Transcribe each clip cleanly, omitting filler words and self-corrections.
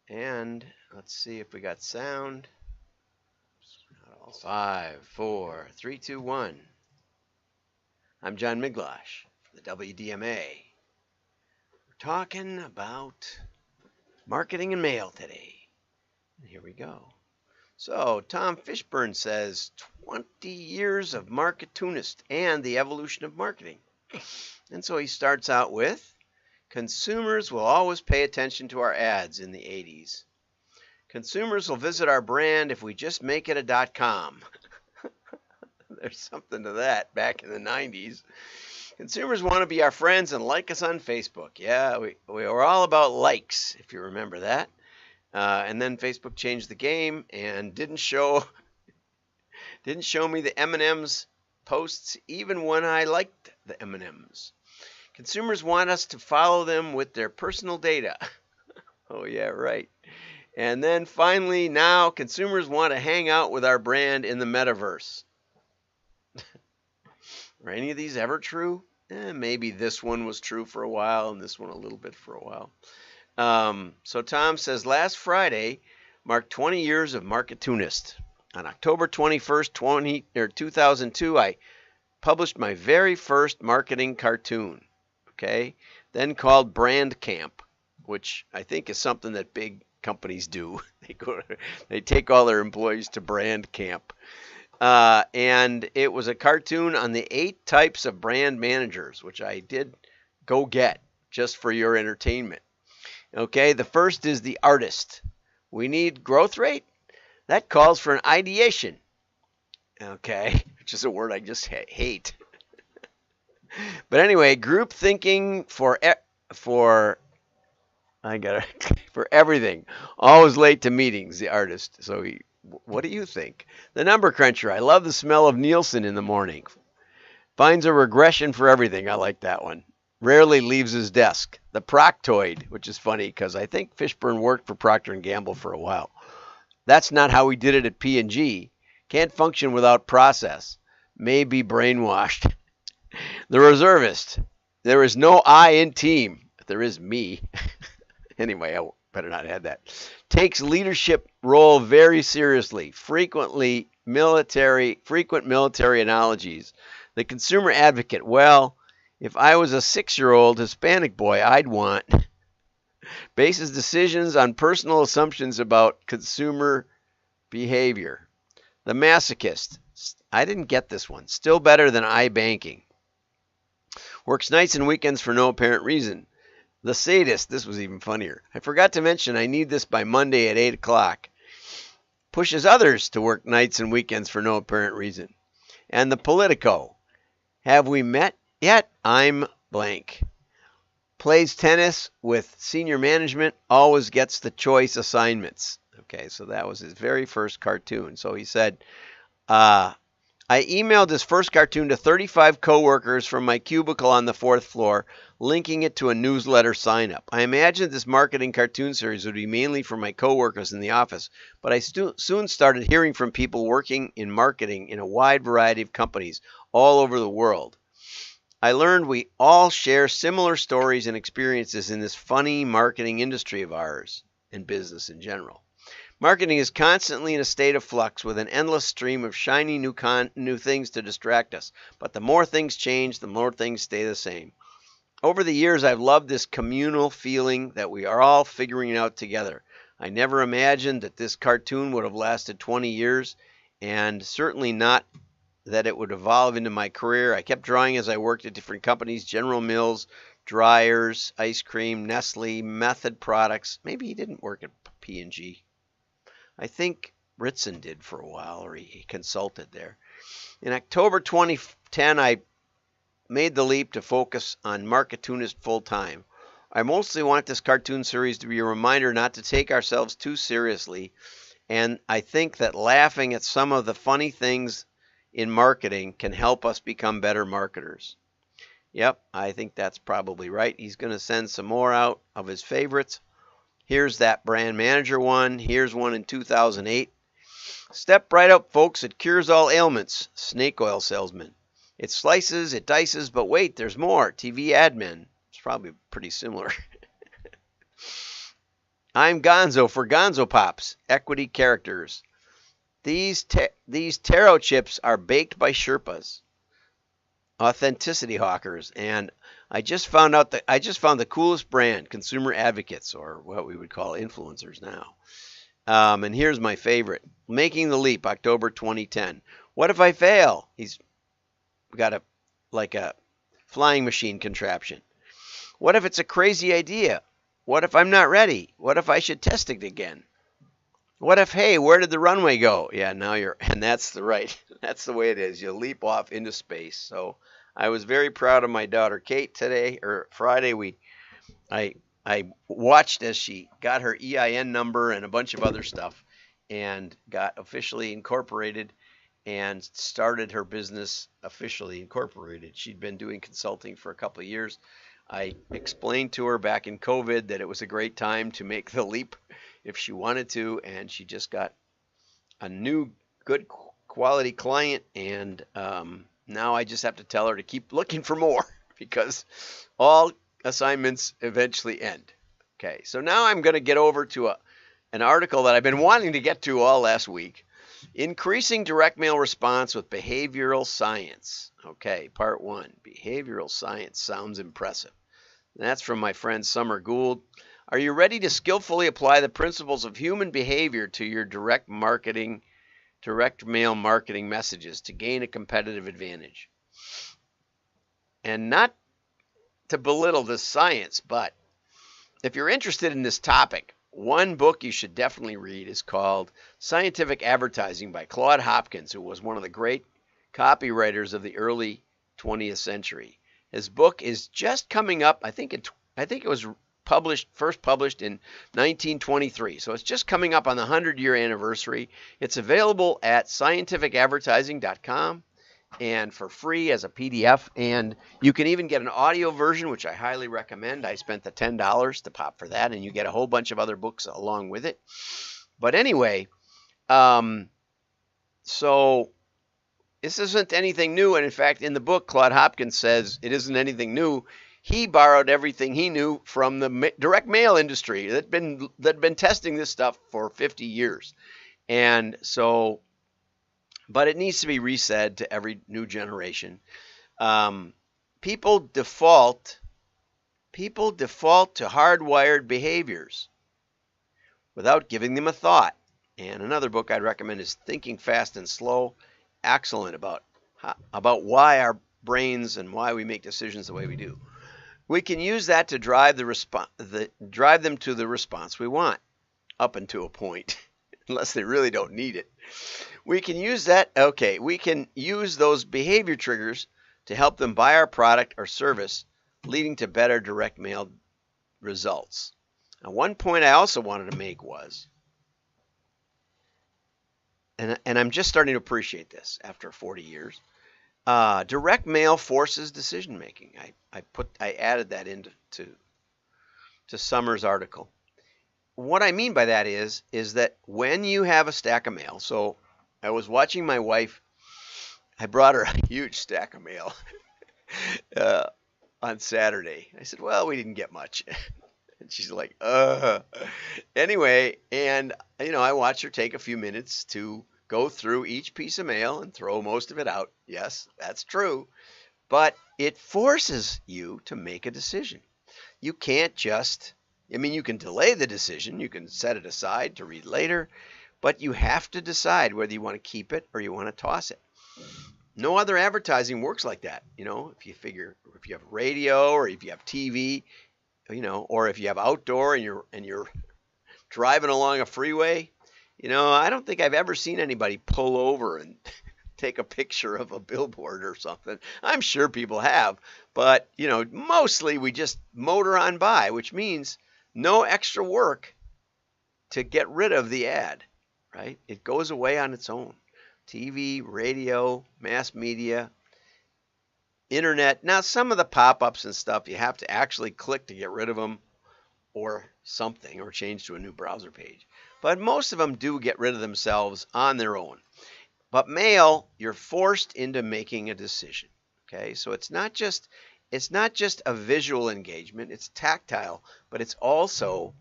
And let's see if we got sound. 5, 4, 3, 2, 1. I'm John Miglosh from the WDMA. We're talking about marketing and mail today. And here we go. So, Tom Fishburne says 20 years of marketunist and the evolution of marketing. And so he starts out with consumers will always pay attention to our ads in the 80s. Consumers will visit our brand if we just make it a .com. There's something to that back in the 90s. Consumers want to be our friends and like us on Facebook. Yeah, we were all about likes, if you remember that. And then Facebook changed the game and didn't show me the M&Ms posts even when I liked the M&Ms. Consumers want us to follow them with their personal data. Oh yeah, right. And then finally, now consumers want to hang out with our brand in the metaverse. Are any of these ever true? Maybe this one was true for a while and this one a little bit for a while. So Tom says, last Friday marked 20 years of Marketunist. On October 21st, 2002, I published my very first marketing cartoon, okay, then called Brand Camp, which I think is something that big companies do. They take all their employees to Brand Camp. And it was a cartoon on the 8 types of brand managers, which I did go get just for your entertainment. Okay, the first is the artist. We need growth rate? That calls for an ideation. Okay, which is a word I just hate. But anyway, group thinking for everything. Always late to meetings, the artist. So what do you think? The number cruncher. I love the smell of Nielsen in the morning. Finds a regression for everything. I like that one. Rarely leaves his desk. The Proctoid, which is funny because I think Fishburne worked for Procter & Gamble for a while. That's not how we did it at P&G. Can't function without process. May be brainwashed. The Reservist. There is no I in team. There is me. Anyway, I better not add that. Takes leadership role very seriously. Frequent military analogies. The consumer advocate. Well, if I was a 6-year-old Hispanic boy, I'd want. Bases decisions on personal assumptions about consumer behavior. The masochist. I didn't get this one. Still better than iBanking. Works nights and weekends for no apparent reason. The sadist. This was even funnier. I forgot to mention I need this by Monday at 8 o'clock. Pushes others to work nights and weekends for no apparent reason. And the Politico. Have we met yet? I'm blank. Plays tennis with senior management. Always gets the choice assignments. Okay, so that was his very first cartoon. So he said, I emailed his first cartoon to 35 coworkers from my cubicle on the 4th floor, linking it to a newsletter sign-up. I imagined this marketing cartoon series would be mainly for my coworkers in the office, but I soon started hearing from people working in marketing in a wide variety of companies all over the world. I learned we all share similar stories and experiences in this funny marketing industry of ours and business in general. Marketing is constantly in a state of flux with an endless stream of shiny new things to distract us. But the more things change, the more things stay the same. Over the years, I've loved this communal feeling that we are all figuring it out together. I never imagined that this cartoon would have lasted 20 years, and certainly not that it would evolve into my career. I kept drawing as I worked at different companies, General Mills, Dryers, ice cream, Nestle, Method Products. Maybe he didn't work at P&G. I think Ritson did for a while, or he consulted there. In October 2010, I made the leap to focus on Marketunist full-time. I mostly want this cartoon series to be a reminder not to take ourselves too seriously, and I think that laughing at some of the funny things in marketing can help us become better marketers. Yep, I think that's probably right. He's going to send some more out of his favorites. Here's that brand manager one. Here's one in 2008. Step right up, folks. It cures all ailments. Snake oil salesman. It slices, it dices, but wait, there's more. TV admin. It's probably pretty similar. I'm Gonzo for Gonzo Pops, equity characters. These taro chips are baked by Sherpas, authenticity hawkers, and I just found the coolest brand, consumer advocates, or what we would call influencers now. And here's my favorite: Making the Leap, October 2010. What if I fail? He's got a flying machine contraption. What if it's a crazy idea? What if I'm not ready? What if I should test it again? What if, hey, where did the runway go? Yeah, now and that's that's the way it is. You leap off into space. So I was very proud of my daughter Kate today, or Friday. I, I watched as she got her EIN number and a bunch of other stuff and got officially incorporated and started her business officially incorporated. She'd been doing consulting for a couple of years. I explained to her back in COVID that it was a great time to make the leap if she wanted to, and she just got a new good quality client, and now I just have to tell her to keep looking for more because all assignments eventually end. Okay, so now I'm going to get over to an article that I've been wanting to get to all last week. Increasing direct mail response with behavioral science. Okay, part 1. Behavioral science sounds impressive. And that's from my friend Science-Gould. Are you ready to skillfully apply the principles of human behavior to your direct mail marketing messages to gain a competitive advantage? And not to belittle this science, but if you're interested in this topic, one book you should definitely read is called Scientific Advertising by Claude Hopkins, who was one of the great copywriters of the early 20th century. His book is just coming up. I think it was first published in 1923. So it's just coming up on the 100-year anniversary. It's available at scientificadvertising.com and for free as a PDF. And you can even get an audio version, which I highly recommend. I spent the $10 to pop for that, and you get a whole bunch of other books along with it. But anyway, so this isn't anything new. And in fact, in the book, Claude Hopkins says it isn't anything new. He borrowed everything he knew from the direct mail industry that'd been testing this stuff for 50 years. And so, but it needs to be resaid to every new generation. People default to hardwired behaviors without giving them a thought. And another book I'd recommend is Thinking Fast and Slow. Excellent about why our brains and why we make decisions the way we do. We can use that to drive them to the response we want, up until a point, unless they really don't need it. We can use that. Okay, we can use those behavior triggers to help them buy our product or service, leading to better direct mail results. Now, one point I also wanted to make was, and I'm just starting to appreciate this after 40 years. Direct mail forces decision making. I added that into Summers' article. What I mean by that is that when you have a stack of mail, so I was watching my wife. I brought her a huge stack of mail on Saturday. I said, well, we didn't get much. And she's like, Anyway, and I watched her take a few minutes to go through each piece of mail and throw most of it out. Yes, that's true. But it forces you to make a decision. You can't just, you can delay the decision. You can set it aside to read later. But you have to decide whether you want to keep it or you want to toss it. No other advertising works like that. If you have radio or if you have TV, or if you have outdoor and you're driving along a freeway, I don't think I've ever seen anybody pull over and take a picture of a billboard or something. I'm sure people have, but mostly we just motor on by, which means no extra work to get rid of the ad, right? It goes away on its own. TV, radio, mass media, internet. Now, some of the pop-ups and stuff, you have to actually click to get rid of them or something, or change to a new browser page. But most of them do get rid of themselves on their own. But mail, you're forced into making a decision. Okay, so it's not just a visual engagement, it's tactile, but it's also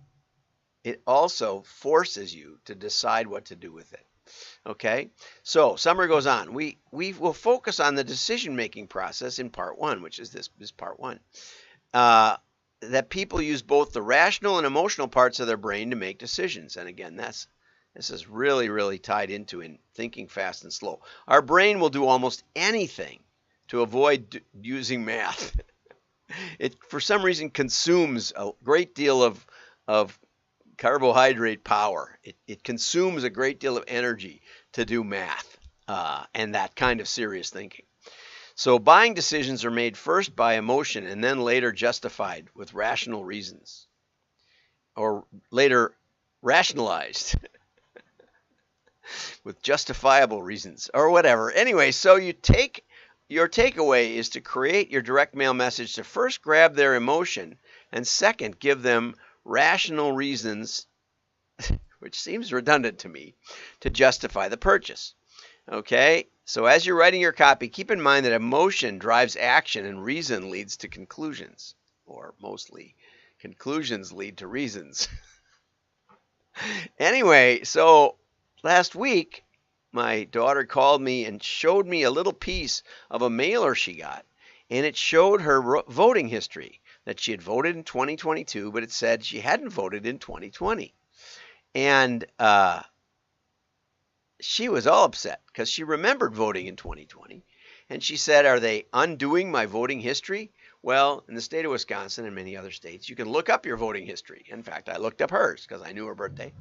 it also forces you to decide what to do with it. Okay, so summary goes on. We will focus on the decision-making process in part one, which is this part one. That people use both the rational and emotional parts of their brain to make decisions. And again, this is really, really tied into in thinking fast and slow. Our brain will do almost anything to avoid using math. It, for some reason, consumes a great deal of carbohydrate power. It consumes a great deal of energy to do math and that kind of serious thinking. So buying decisions are made first by emotion and then later justified with rational reasons, or later rationalized with justifiable reasons, or whatever. Anyway, so your takeaway is to create your direct mail message to first grab their emotion and second give them rational reasons, which seems redundant to me, to justify the purchase. Okay, so as you're writing your copy, keep in mind that emotion drives action and reason leads to conclusions, or mostly conclusions lead to reasons. Anyway, so last week, my daughter called me and showed me a little piece of a mailer she got, and it showed her voting history, that she had voted in 2022, but it said she hadn't voted in 2020. And she was all upset because she remembered voting in 2020. And she said, are they undoing my voting history? Well, in the state of Wisconsin and many other states, you can look up your voting history. In fact, I looked up hers because I knew her birthday.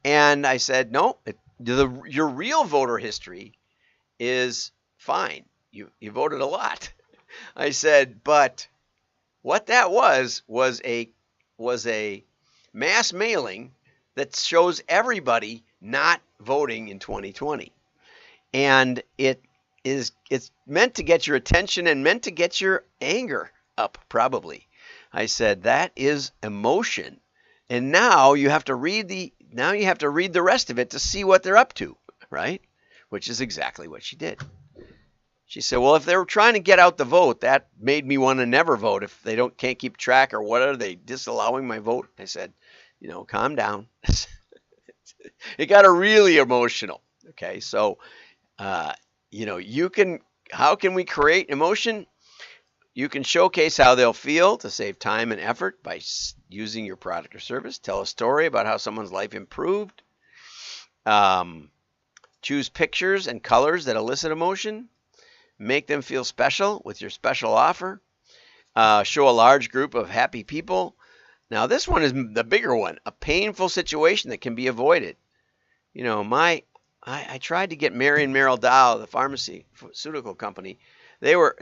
And I said, no, your real voter history is fine. You voted a lot. I said, but what that was a mass mailing that shows everybody not voting in 2020. And it's meant to get your attention and meant to get your anger up, probably. I said, that is emotion. And now you have to read the rest of it to see what they're up to, right? Which is exactly what she did. She said, well, if they were trying to get out the vote, that made me want to never vote. If they can't keep track, or what, are they disallowing my vote? I said, calm down. It got her really emotional. Okay, so, how can we create emotion? You can showcase how they'll feel to save time and effort by using your product or service. Tell a story about how someone's life improved. Choose pictures and colors that elicit emotion. Make them feel special with your special offer. Show a large group of happy people. Now, this one is the bigger one, a painful situation that can be avoided. I tried to get Mary and Merrill Dow, the pharmaceutical company. They were,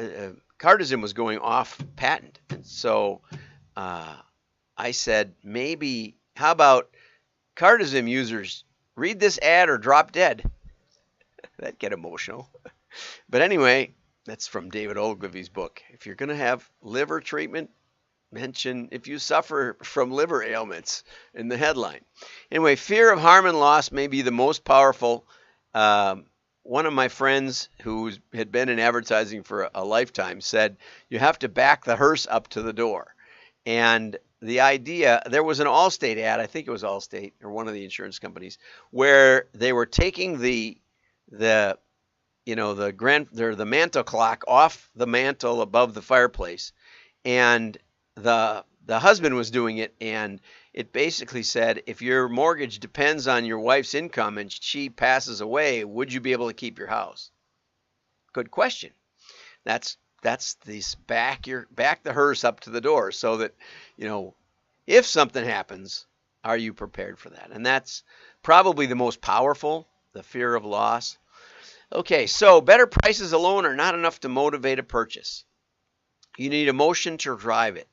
Cardizem was going off patent. And so I said, how about Cardizem users read this ad or drop dead? That'd get emotional. But anyway, that's from David Ogilvy's book. If you're going to have liver treatment, mention if you suffer from liver ailments in the headline. Anyway, fear of harm and loss may be the most powerful. One of my friends who had been in advertising for a lifetime said, you have to back the hearse up to the door. And the idea, there was an Allstate ad, I think it was Allstate or one of the insurance companies, where they were taking the mantle clock off the mantle above the fireplace, and the husband was doing it, and it basically said, if your mortgage depends on your wife's income and she passes away, would you be able to keep your house? Good question. That's this back the hearse up to the door, so that if something happens, are you prepared for that? And that's probably the most powerful, the fear of loss. Okay, so better prices alone are not enough to motivate a purchase. You need emotion to drive it.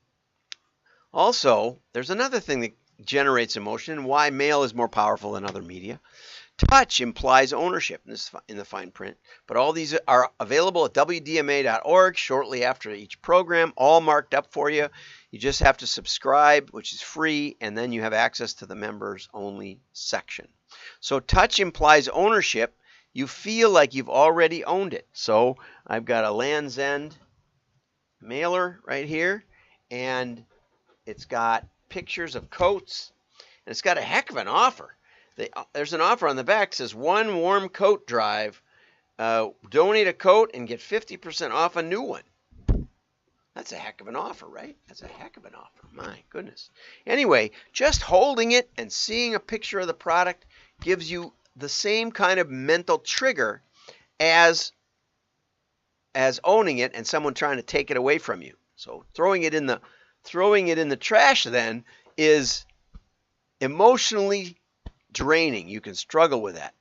Also, there's another thing that generates emotion and why mail is more powerful than other media. Touch implies ownership in the fine print, but all these are available at wdma.org shortly after each program, all marked up for you. You just have to subscribe, which is free, and then you have access to the members only section. So touch implies ownership. You feel like you've already owned it. So I've got a Land's End mailer right here, and it's got pictures of coats, And it's got a heck of an offer. There's an offer on the back that says 1 warm coat drive. Donate a coat and get 50% off a new one. That's a heck of an offer, right? That's a heck of an offer. My goodness. Anyway, just holding it and seeing a picture of the product gives you the same kind of mental trigger as owning it and someone trying to take it away from you. So throwing it in the trash then is emotionally draining. You can struggle with that.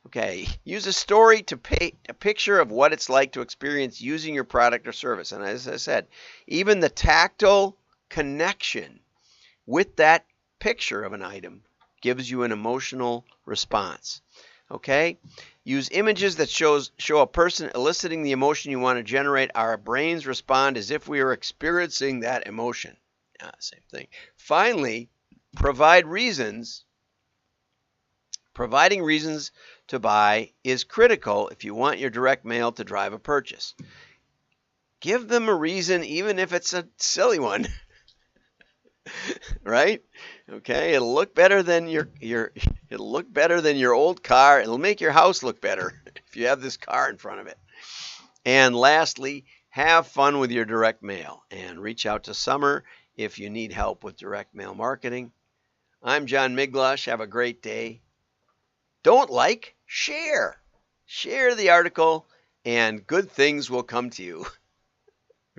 Okay, use a story to paint a picture of what it's like to experience using your product or service. And as I said, even the tactile connection with that picture of an item gives you an emotional response. Okay, use images that show a person eliciting the emotion you want to generate. Our brains respond as if we are experiencing that emotion. Same thing. Finally, providing reasons to buy is critical if you want your direct mail to drive a purchase. Give them a reason, even if it's a silly one. Right? Okay, it'll look better than it'll look better than your old car. It'll make your house look better if you have this car in front of it. And lastly, have fun with your direct mail and reach out to Summer if you need help with direct mail marketing. I'm John Miglosh. Have a great day. Don't like, share. Share the article and good things will come to you.